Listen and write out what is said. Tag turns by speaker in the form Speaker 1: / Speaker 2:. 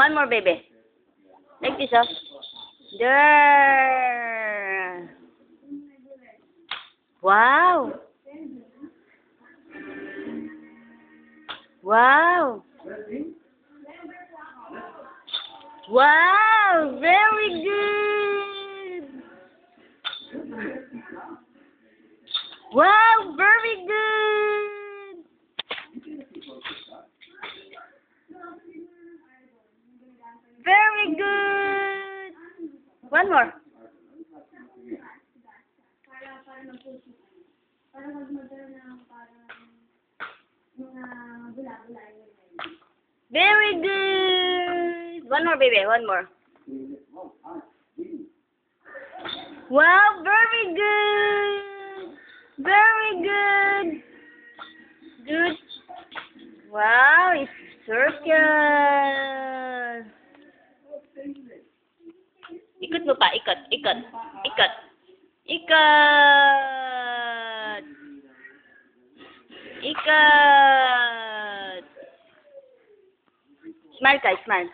Speaker 1: One more, baby. Like this, oh. There. Wow. Wow. Wow. Very good. Wow. Very good. Very good. One more. Very good. One more, baby. One more. Wow, very good. Very good. Good. Wow, it's circle. Ikot mo pa, ikot, ikot, ikot, ikot, ikot. Smile ka, smile.